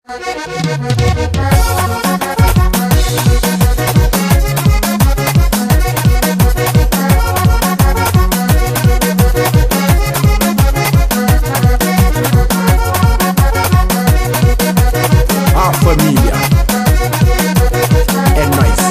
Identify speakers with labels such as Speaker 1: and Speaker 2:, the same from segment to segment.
Speaker 1: A família é nóis.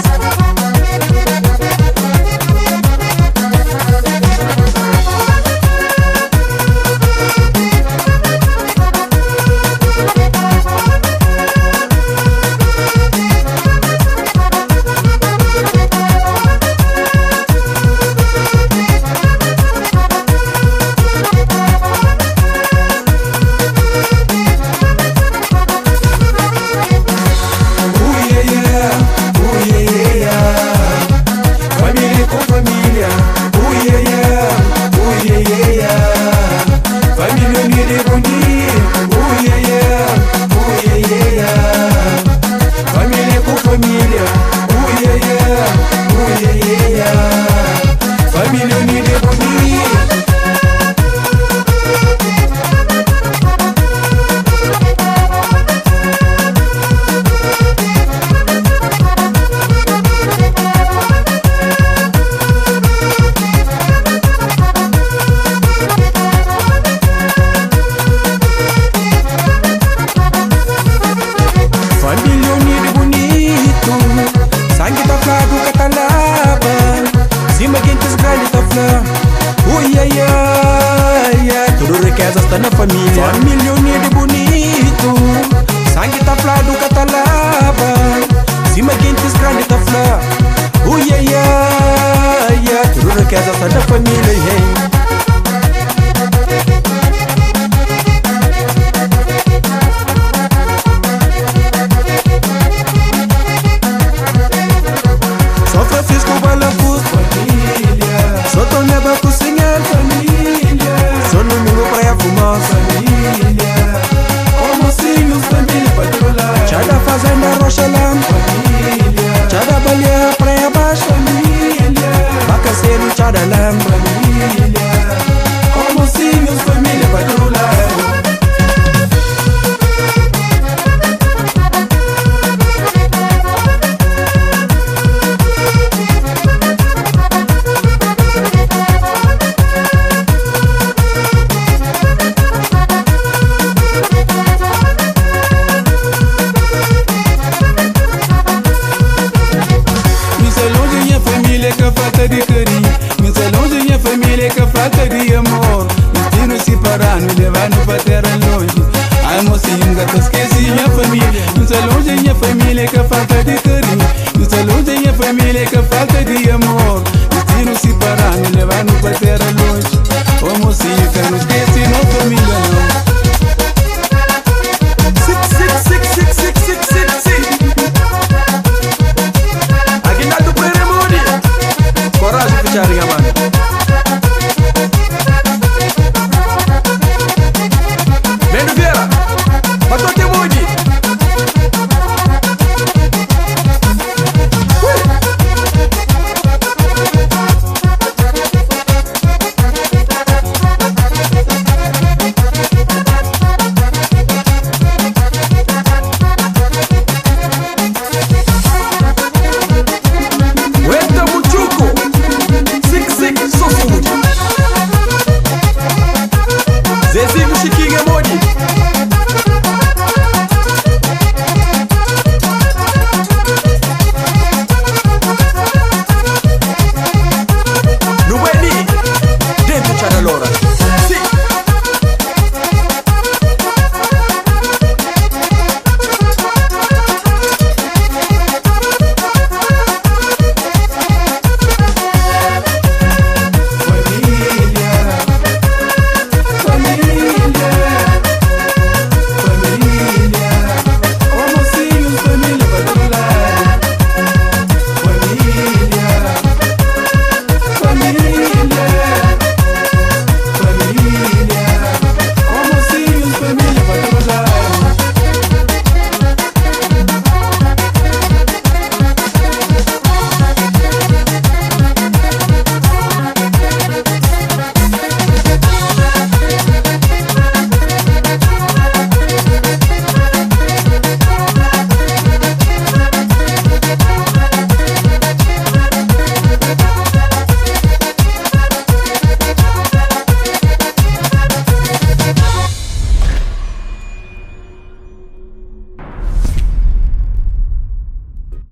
Speaker 1: Está na família, família unida e bonito. Sangue tá flado, catalaba. Cima quentes grande tá flá. Tudo riqueza está na família, hey. São Francisco, Balapus, família. Sou Toneba, cozinhar, família. Sou no mundo, praia, fumar, família. Almocinhos, família, patrolar. Chada fazenda, Roxalam, família. Chada Baleia, praia baixo, família. Bacaceiro, Chada Lam, família. Almocinhos, família, patrolar. Falta de carinho, mas é longe minha família que falta de amor. Destino separado, me levando pra terra longe. Ai mocinho, gato, esqueci minha família. Mas é longe minha família que falta de carinho, mas é longe minha família que falta de amor.